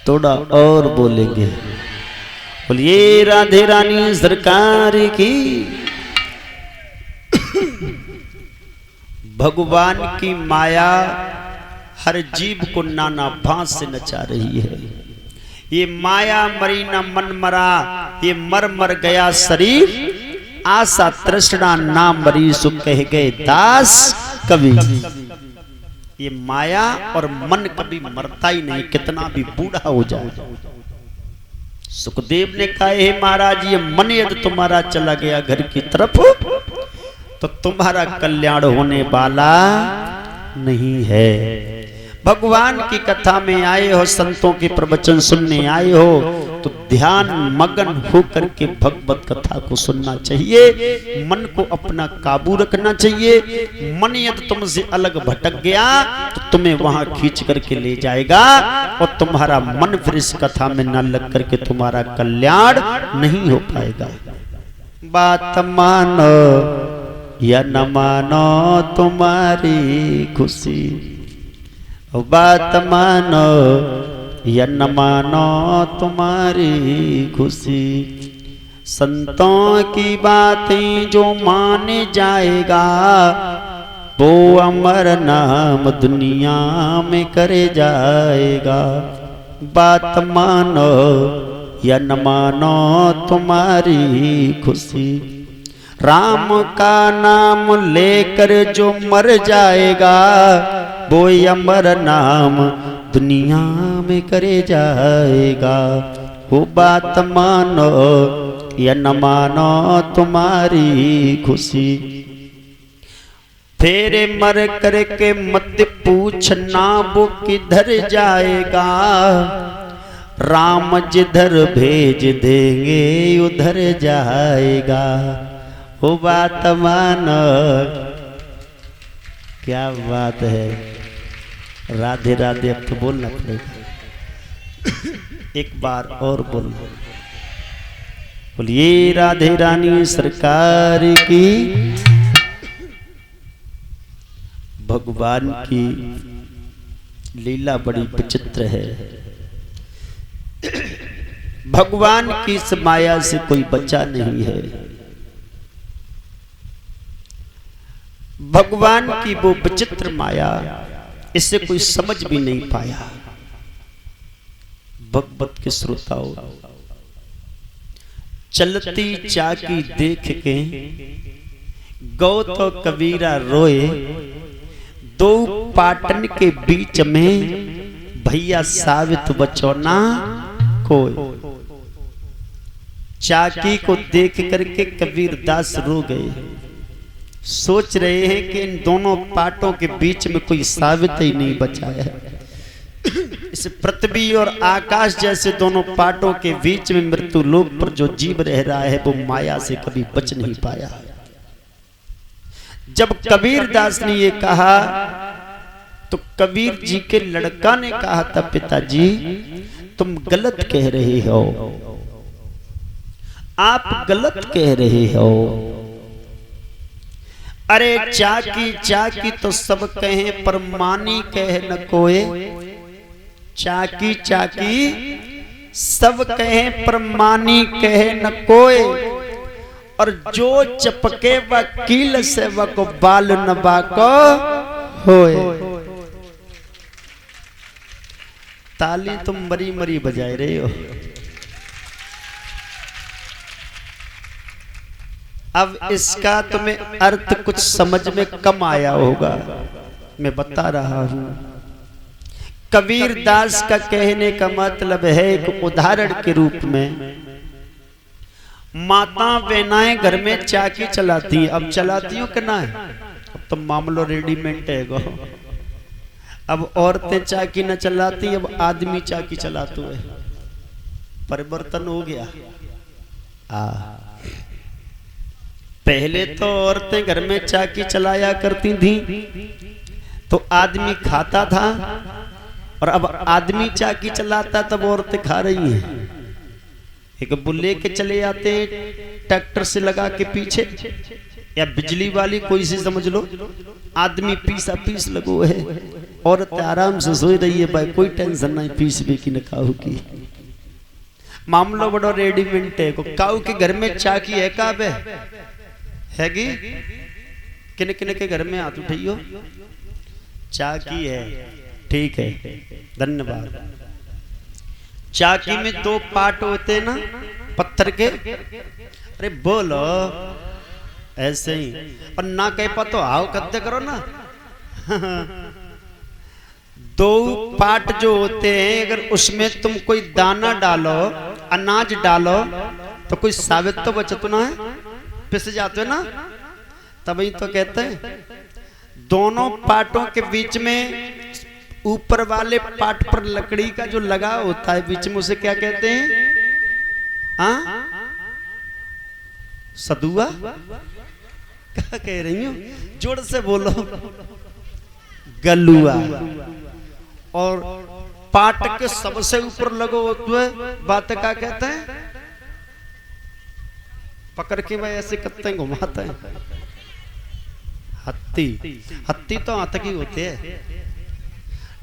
थोड़ा और बोलेंगे। बोलिए राधे रानी सरकार की। भगवान की माया हर जीव को नाना भांत से नचा रही है। ये माया मरी न मन मरा, ये मर मर गया शरीर, आशा तृष्णा ना मरी, सो कह गए दास कवि। ये माया और मन कभी मरता ही नहीं, कितना भी बूढ़ा हो जाए। सुखदेव ने कहा, हे महाराज, ये मन यदि तुम्हारा चला गया घर की तरफ तो तुम्हारा कल्याण होने वाला नहीं है। भगवान की कथा में आए हो, संतों के प्रवचन सुनने आए हो, तो ध्यान मगन होकर के भगवत कथा को सुनना चाहिए। मन को अपना काबू रखना चाहिए। मन यदि तुमसे अलग भटक गया तो तुम्हें वहां खींच करके ले जाएगा और तुम्हारा मन फिर इस कथा में न लग करके तुम्हारा कल्याण नहीं हो पाएगा। बात मानो या न मानो तुम्हारी खुशी, बात मानो या न मानो तुम्हारी खुशी। संतों की बातें जो मान जाएगा वो अमर नाम दुनिया में करे जाएगा। बात मानो या न मानो तुम्हारी खुशी। राम का नाम लेकर जो मर जाएगा वो अमर नाम दुनिया में करे जाएगा। वो बात मानो या न मानो तुम्हारी खुशी। फेरे मर करके मत पूछना वो किधर जाएगा, राम जिधर भेज देंगे उधर जाएगा। वो बात मानो। क्या बात है, राधे राधे। अब तो बोलना पड़ेगा, एक बार और बोलना। बोलिए राधे रानी सरकार की। भगवान की लीला बड़ी विचित्र है। भगवान की इस माया से कोई बचा नहीं है। भगवान की वो विचित्र माया, इससे कोई समझ भी नहीं पाया। भगवत के श्रोताओं, चलती चाकी देख के गौ तो कबीरा रोए, दो पाटन के बीच में भैया साबित बचौना कोई। चाकी को देख करके कबीर दास रो गए। सोच रहे हैं कि इन दोनों पाटों के बीच में कोई साबित ही नहीं बचा है। इस पृथ्वी और आकाश जैसे दोनों पाटों के बीच में मृत्यु लोक पर जो जीव रह रहा है वो माया से कभी बच नहीं पाया। जब कबीर दास ने ये कहा तो कबीर जी के लड़का ने कहा था, पिताजी तुम गलत कह रहे हो, आप गलत कह रहे हो। अरे चाकी चाकी तो सब कहे पर मानी कहे न कोई। चाकी चाकी सब कहे पर मानी कहे न कोई। और जो चपके वकील से वक बाल न बाको होए। ताली तुम मरी मरी बजाए रहे हो। अब इसका तुम्हें अर्थ कुछ समझ में कम आया होगा, मैं बता रहा हूं। कबीर दास का कहने का मतलब है, एक उदाहरण के रूप में माता बहनाएं घर में चाकी चलाती, अब चलाती हो कि ना है? अब तो मामलो रेडीमेड है गो। अब औरतें चाकी न चलाती, अब आदमी चाकी चलाते है। परिवर्तन हो गया। पहले तो औरतें घर में चाकी चलाया करती थी तो आदमी खाता था, और अब आदमी चाकी चलाता तब औरतें खा रही हैं। एक बुल्ले के चले आते हैं ट्रैक्टर से लगा के पीछे, या बिजली वाली कोई सी समझ लो, आदमी पीसा पीस लगो है। औरत आराम से सोई रही है भाई, कोई टेंशन नहीं, पीस भी की न काऊ की। मामलो बड़ो रेडीमेड है को काऊ के घर में चाकी है काबे हैगी, किन किन के घर में हाथ उठाइयो, चाकी है, ठीक है, धन्यवाद। चाकी में 2 पार्ट होते हैं ना पत्थर के, अरे बोलो ऐसे ही, और ना कह पा तो हाव कद्दे करो ना। 2 पार्ट जो होते हैं, अगर उसमें तुम कोई दाना डालो, अनाज डालो, तो कोई साबित तो बचत ना है, पिस जाते हो ना, तभी तो कहते हैं। दोनों पार्टों के बीच में ऊपर वाले पार्ट पर लकड़ी का जो लगा होता है बीच में, उसे क्या कहते हैं? सदुआ? क्या कह रही हूँ, जोर से बोलो। गलुआ। और पाट के सबसे ऊपर लगो हुए बात क्या कहते हैं? पकड़ के भाई ऐसे करते हैं, घुमाते हैं। हत्ती। हत्ती तो हाथ की होते है।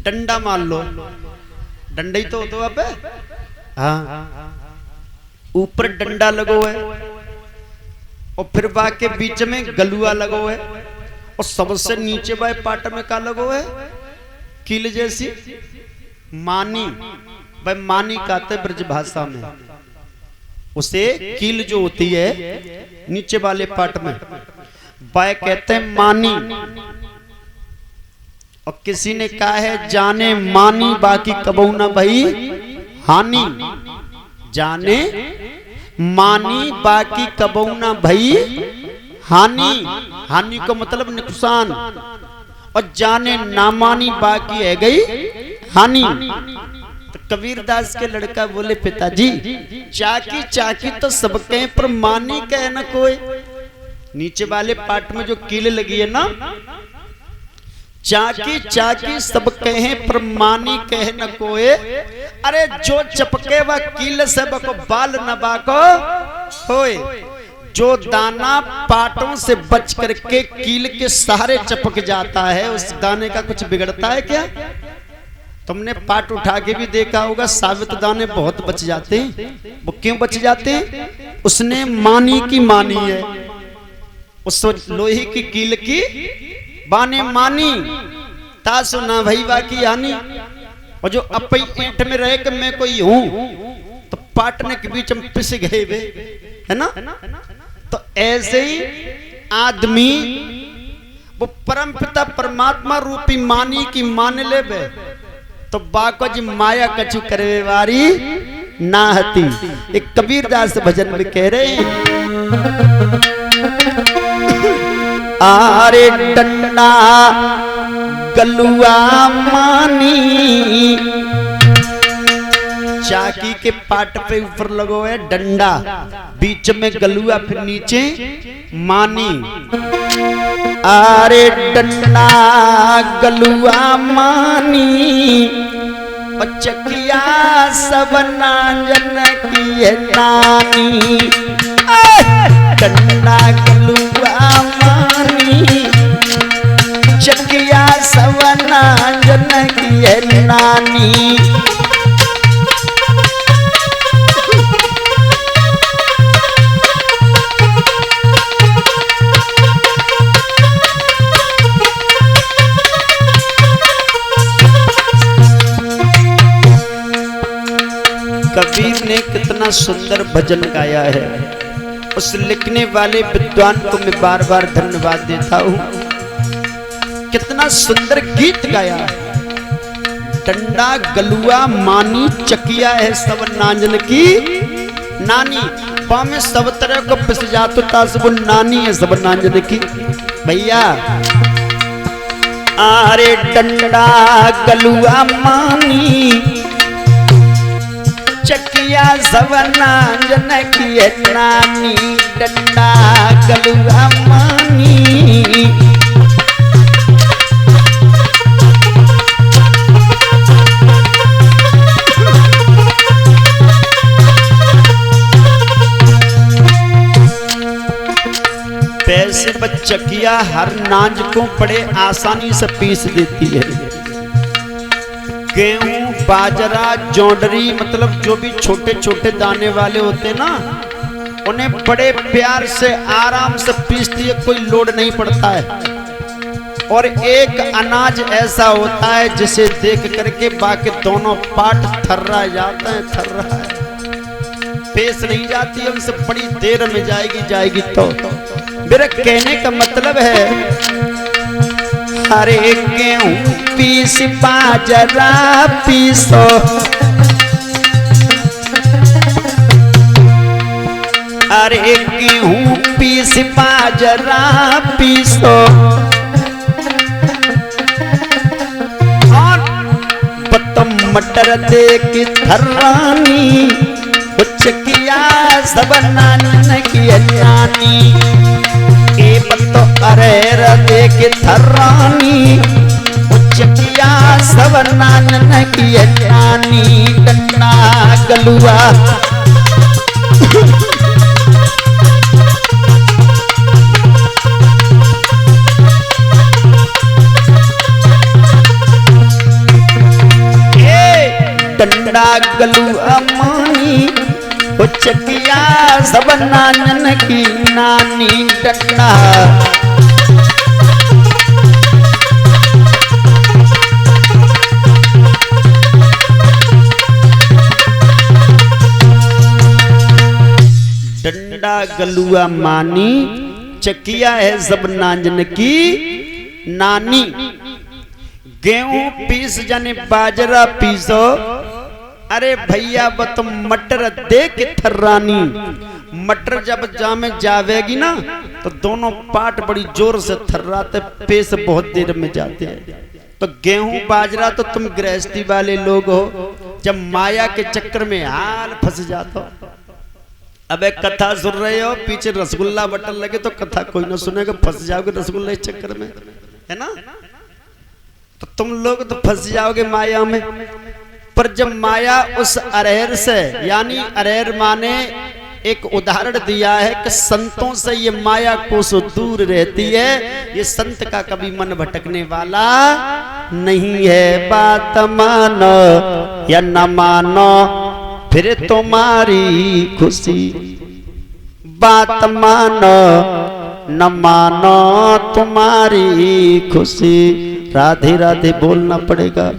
डंडा मान लो, डंडा ही तो होता है। हाँ, ऊपर डंडा लगो है और फिर बा के बीच में गलुआ लगो है, और सबसे नीचे भाई पाट में का लगो है? कील जैसी मानी। भाई मानी कहते ब्रज भाषा में उसे कील जो होती है नीचे वाले पाट में, बाय कहते हैं मानी। और किसी ने कहा है जाने मानी बाकी कबहू ना भाई हानि। जाने मानी बाकी कबहू ना भाई हानि। हानि को मतलब नुकसान। और जाने ना मानी बाकी है गई हानि। तो कबीरदास के लड़का बोले पिताजी चाकी चाकी तो सबके पर मानी कहे ना कोई। नीचे वाले पार्ट में जो कील लगी है ना, चाकी चाकी सब कहे पर मानी कहे न कोई। अरे जो चपके व कील से बको बाल न बाको होए। जो दाना पाटों से बच करके कील के सहारे चपक जाता है, उस दाने का कुछ बिगड़ता है क्या? तुमने पाट उठा के भी देखा होगा, साबित दाने बहुत बच जाते हैं। वो क्यों बच जाते हैं? उसने मानी की मानी है, उस लोहे की कील की बाने मानी तासु ना भई बाकी हानि। और जो अपई ईंट में रहे कि मैं कोई हूं, तो पाटने के बीच में पिस गए वे, है ना? तो ऐसे ही आदमी वो परम पिता परमात्मा रूपी मानी की मान ले बे, तो बाको जी माया कछु करवे वारी ना हती। एक कबीरदास भजन में कह रहे हैं, आरे डंडा गलुआ मानी। चाकी के पाट पे ऊपर लगो है डंडा, बीच में गलुआ, फिर नीचे मानी। आरे डंडा गलुआ मानी, चकिया सब नाजन की है नानी। डंडा गलुआ मानी, चकिया सब नाजन की है नानी। कबीर ने कितना सुंदर भजन गाया है। उस लिखने वाले विद्वान को मैं बार बार धन्यवाद देता हूँ। कितना सुंदर गीत गाया है। डंडा गलुआ मानी, चकिया है सब नांजन की नानी। पामे सब तरह को पिस जातो तास वो नानी है सब नांजन की। भैया आरे डंडा गलुआ मानी, चकिया सब नांजन की है नानी। डंडा गलुआ मानी, पैसे पर चकिया हर नाज को बड़े आसानी से पीस देती है। गेहूं, बाजरा, जौंडरी, मतलब जो भी छोटे छोटे दाने वाले होते ना, उन्हें बड़े प्यार से आराम से पीसती है, कोई लोड नहीं पड़ता है। और एक अनाज ऐसा होता है जिसे देख करके बाकी दोनों पार्ट थर्रा जाते हैं, थर्रा है, पेश नहीं जाती है, उनसे बड़ी देर में जाएगी। तो मेरा कहने का मतलब है, अरे गेहूं पीस बाजरा पीसो, अरे गेहूं पीस बाजरा पीसो, और बतम मटर दे के थर्रानी, कुछ किया सब नान की जानी, ए बतो अरेर दे के थर्रानी, कुछ किया सब नान की जानी, डंडा गलुआ डंडा गलुआ मानी, कुछ किया सब नानन की नानी, डंडा डंडा गलुआ मानी, चकिया है सब नानन की नानी। गेहूं पीस जाने बाजरा पीसो, अरे भैया वो तो मटर दे के थर्रानी, मटर जब जामे जावेगी ना तो दोनों पार्ट बड़ी जोर से थर्राते, पेश बहुत देर में जाते हैं। तो गेहूं बाजरा तो तुम गृहस्थी वाले लोग हो, जब माया के चक्कर में हाल फंस जाते हो। अब एक कथा सुन रहे हो, पीछे रसगुल्ला बटन लगे तो कथा कोई ना सुनेगा, फंस जाओगे रसगुल्ला इस चक्कर में, है ना। तो तुम लोग तो फंस जाओगे माया में। पर जब माया उस अरहर से, यानी अरहर माने एक उदाहरण दिया है कि संतों से ये माया कोस दूर रहती है, ये संत का कभी मन भटकने वाला नहीं है। बात मानो या न मानो फिर तुम्हारी खुशी, बात मानो न मानो तुम्हारी खुशी। राधे राधे बोलना पड़ेगा।